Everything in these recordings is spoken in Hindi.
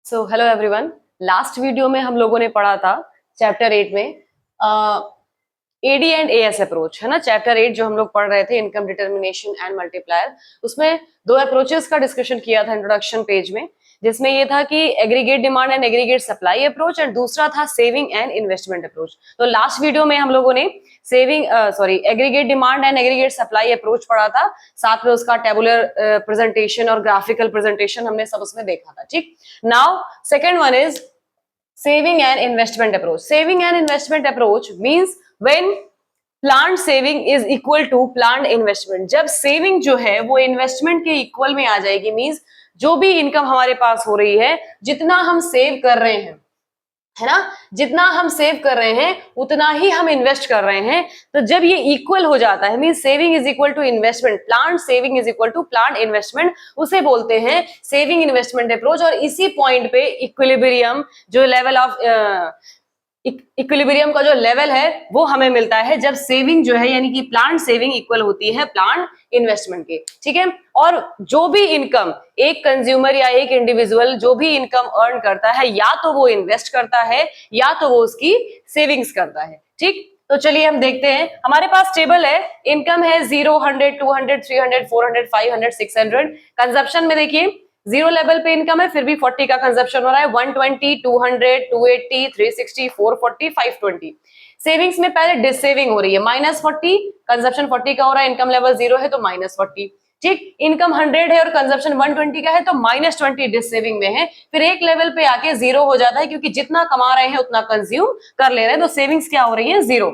So hello everyone. Last video में हम लोगों ने पढ़ा था चैप्टर 8 में एडी एंड एएस अप्रोच, है ना। चैप्टर 8 जो हम लोग पढ़ रहे थे, इनकम डिटर्मिनेशन एंड मल्टीप्लायर, उसमें दो अप्रोचेस का डिस्कशन किया था इंट्रोडक्शन पेज में, जिसमें ये था कि aggregate demand and aggregate supply approach and दूसरा था सेविंग एंड इन्वेस्टमेंट अप्रोच। तो लास्ट वीडियो में हम लोगों ने aggregate demand and aggregate supply approach पढ़ा था, साथ में उसका टेबुलर प्रेजेंटेशन और ग्राफिकल प्रेजेंटेशन हमने सब उसमें देखा था। ठीक, now second one is saving and investment approach. Saving and investment approach means when planned saving is equal to planned investment. जब saving जो है वो investment के equal में आ जाएगी, means जो भी income हमारे पास हो रही है, जितना हम save कर रहे हैं, है ना, जितना हम सेव कर रहे हैं उतना ही हम इन्वेस्ट कर रहे हैं। तो जब ये इक्वल हो जाता है, mean saving is equal to investment, plan saving is equal to plan investment, उसे बोलते हैं सेविंग इन्वेस्टमेंट अप्रोच। और इसी पॉइंट पे इक्विलिब्रियम जो लेवल ऑफ इक्विलिब्रियम का जो लेवल है वो हमें मिलता है जब सेविंग जो है यानी कि प्लान सेविंग इक्वल होती है प्लान इन्वेस्टमेंट के। ठीक है, और जो भी इनकम एक कंज्यूमर या एक इंडिविजुअल जो भी इनकम अर्न करता है, या तो वो इन्वेस्ट करता है या तो वो उसकी सेविंग्स करता है। ठीक, तो चलिए हम देखते हैं। हमारे पास टेबल है, इनकम है 0, 100, 200, 300, 400, 500, 600। कंजप्शन में देखिए जीरो लेवल पे इनकम है, फिर भी 40 का कंजप्शन हो रहा है, 120, 200, 280, 360, 440, 520। सेविंग्स में पहले डिस सेविंग हो रही है, -40, कंजप्शन 40 का हो रहा है, इनकम लेवल 0 है तो -40। ठीक, इनकम 100 है और कंजप्शन 120 का है तो -20 डिस सेविंग में है। फिर एक लेवल पे आके 0 हो जाता है, क्योंकि जितना कमा रहे हैं उतना कंज्यूम कर ले रहे हैं, तो सेविंग्स क्या हो रही है, 0।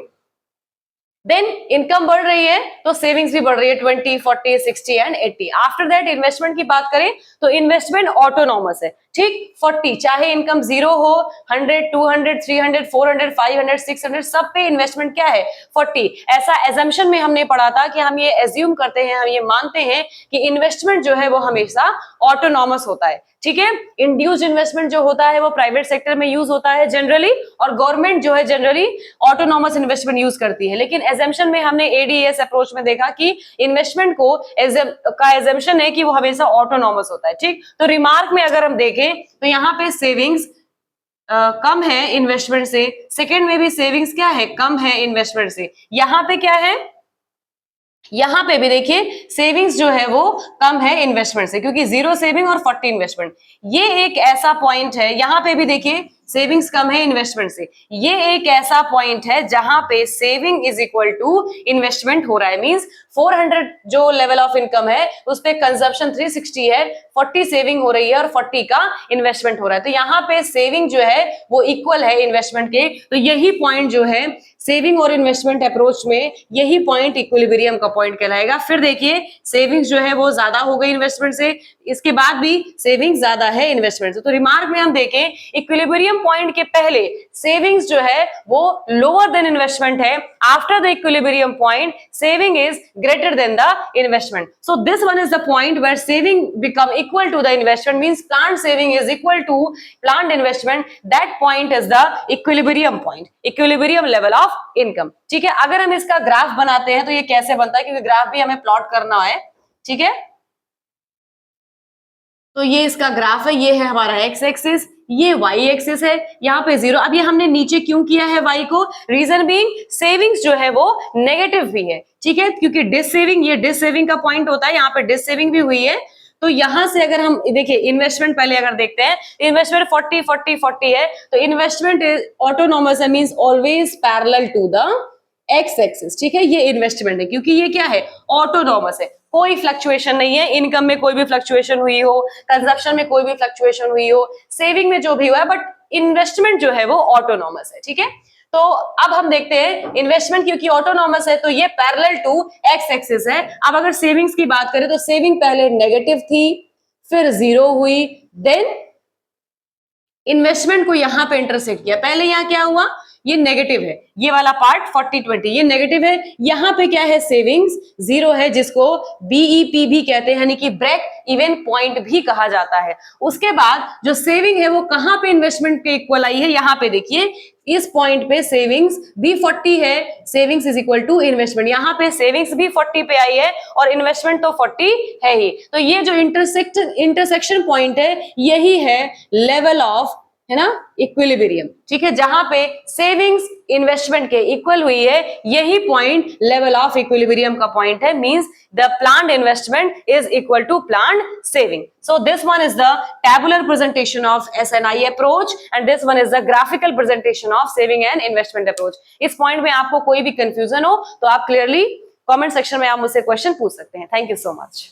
देन इनकम बढ़ रही है तो सेविंग्स भी बढ़ रही है, 20, 40, 60 एंड 80। आफ्टर दैट इन्वेस्टमेंट की बात करें तो इन्वेस्टमेंट ऑटोनॉमस है। ठीक, 40, चाहे इनकम 0 हो, 100, 200, 300, 400, 500, 600, सब पे इन्वेस्टमेंट क्या है, 40। ऐसा एजम्पशन में हमने पढ़ा था कि हम ये एज्यूम करते हैं, हम ये मानते हैं कि इन्वेस्टमेंट जो है वो हमेशा ऑटोनॉमस होता है। ठीक है, इंड्यूस्ड इन्वेस्टमेंट जो होता है वो प्राइवेट सेक्टर में यूज होता है जनरली, और गवर्नमेंट जो है जनरली ऑटोनॉमस इन्वेस्टमेंट यूज करती है। लेकिन एजम्पशन में हमने एडीएस अप्रोच में देखा कि इन्वेस्टमेंट को का एजम्पशन है कि वो हमेशा ऑटोनॉमस होता है। ठीक, तो रिमार्क में अगर हम देखें तो यहाँ पे सेविंग्स कम है इन्वेस्टमेंट से, सेकेंड में भी सेविंग्स क्या है, कम है इन्वेस्टमेंट से। यहाँ पे क्या है, यहां पे भी देखिए सेविंग्स जो है वो कम है इन्वेस्टमेंट से, क्योंकि 0 सेविंग और 40 इन्वेस्टमेंट। ये एक ऐसा पॉइंट है, यहां पे भी देखिए सेविंग्स कम है इन्वेस्टमेंट से। ये एक ऐसा पॉइंट है जहां पे saving is equal to investment हो रहा है। मींस 400 जो लेवल ऑफ इनकम है उस पे कंजप्शन 360 है, 40 सेविंग हो रही है और 40 का इन्वेस्टमेंट हो रहा है। तो यहाँ पे सेविंग जो है वो इक्वल है इन्वेस्टमेंट के। तो यही पॉइंट जो है सेविंग और इन्वेस्टमेंट अप्रोच में, यही पॉइंट इक्विलिब्रियम का पॉइंट कहलाएगा। फिर देखिए सेविंग्स जो है वो ज्यादा हो गई इन्वेस्टमेंट से, इसके बाद भी सेविंग्स ज्यादा है इन्वेस्टमेंट से। तो रिमार्क में हम देखें इक्विलिब्रियम पॉइंट के पहले सेविंग्स जो है वो लोअर देन इन्वेस्टमेंट है, after the equilibrium point saving is greater than the investment. So this one is the point where saving become equal to the investment, means planned saving is equal to planned investment. That point is the equilibrium point, equilibrium level of income. ठीक है, अगर हम इसका ग्राफ बनाते हैं तो ये कैसे बनता है, क्योंकि ग्राफ भी हमें प्लॉट करना है। ठीक है, तो ये इसका ग्राफ है, ये है हमारा एक्स एक्सिस, ये वाई एक्सिस है, यहाँ पे 0। अब ये हमने नीचे क्यों किया है वाई को, रीजन बीइंग सेविंग्स जो है वो नेगेटिव भी है। ठीक है, क्योंकि डिस सेविंग, ये डिस सेविंग का पॉइंट होता है, यहाँ पे डिस सेविंग भी हुई है। तो यहां से अगर हम देखिए इन्वेस्टमेंट पहले अगर देखते हैं, इन्वेस्टमेंट 40 40 40 है, तो इन्वेस्टमेंट ऑटोनॉमस है, means always parallel to the X axis. ठीक है, ये इन्वेस्टमेंट है क्योंकि ये क्या है, ऑटोनॉमस है, कोई फ्लक्चुएशन नहीं है, इनकम में कोई भी फ्लक्चुएशन हुई हो, कंजप्शन में कोई भी फ्लक्चुएशन हुई हो, सेविंग में जो भी हुआ है, बट इन्वेस्टमेंट जो है वो ऑटोनॉमस है। ठीक है, तो अब हम देखते हैं इन्वेस्टमेंट क्योंकि ऑटोनॉमस है तो ये पैरेलल टू एक्स एक्सिस है। अब अगर सेविंग्स की बात करें तो सेविंग पहले नेगेटिव थी, फिर 0 हुई, देन इन्वेस्टमेंट को यहां पे इंटरसेक्ट किया। पहले यहां क्या हुआ, ये नेगेटिव है, ये वाला पार्ट 40-20 ये नेगेटिव है। यहाँ पे क्या है, सेविंग्स 0 है, जिसको बीईपी भी कहते हैं, यानी कि ब्रेक इवन पॉइंट भी कहा जाता है। उसके बाद जो सेविंग है वो कहां पे इन्वेस्टमेंट के इक्वल आई है, यहां पे देखिए इस पॉइंट पे सेविंग्स भी 40 है, savings is equal to investment. यहां पे सेविंग्स भी 40 पे आई है और इन्वेस्टमेंट तो 40 है ही। तो ये जो इंटरसेक्शन पॉइंट है यही है लेवल ऑफ, है ना, इक्विलिब्रियम। ठीक है, जहां पे सेविंग्स इन्वेस्टमेंट के इक्वल हुई है, यही पॉइंट लेवल ऑफ इक्विलिब्रियम का पॉइंट है। Means the planned investment is equal to planned saving. So this one is the tabular presentation of SNI approach and this one is the graphical presentation of saving and investment approach. इस पॉइंट में आपको कोई भी कंफ्यूजन हो तो आप क्लियरली कमेंट सेक्शन में आप मुझसे क्वेश्चन पूछ सकते हैं। Thank you so much.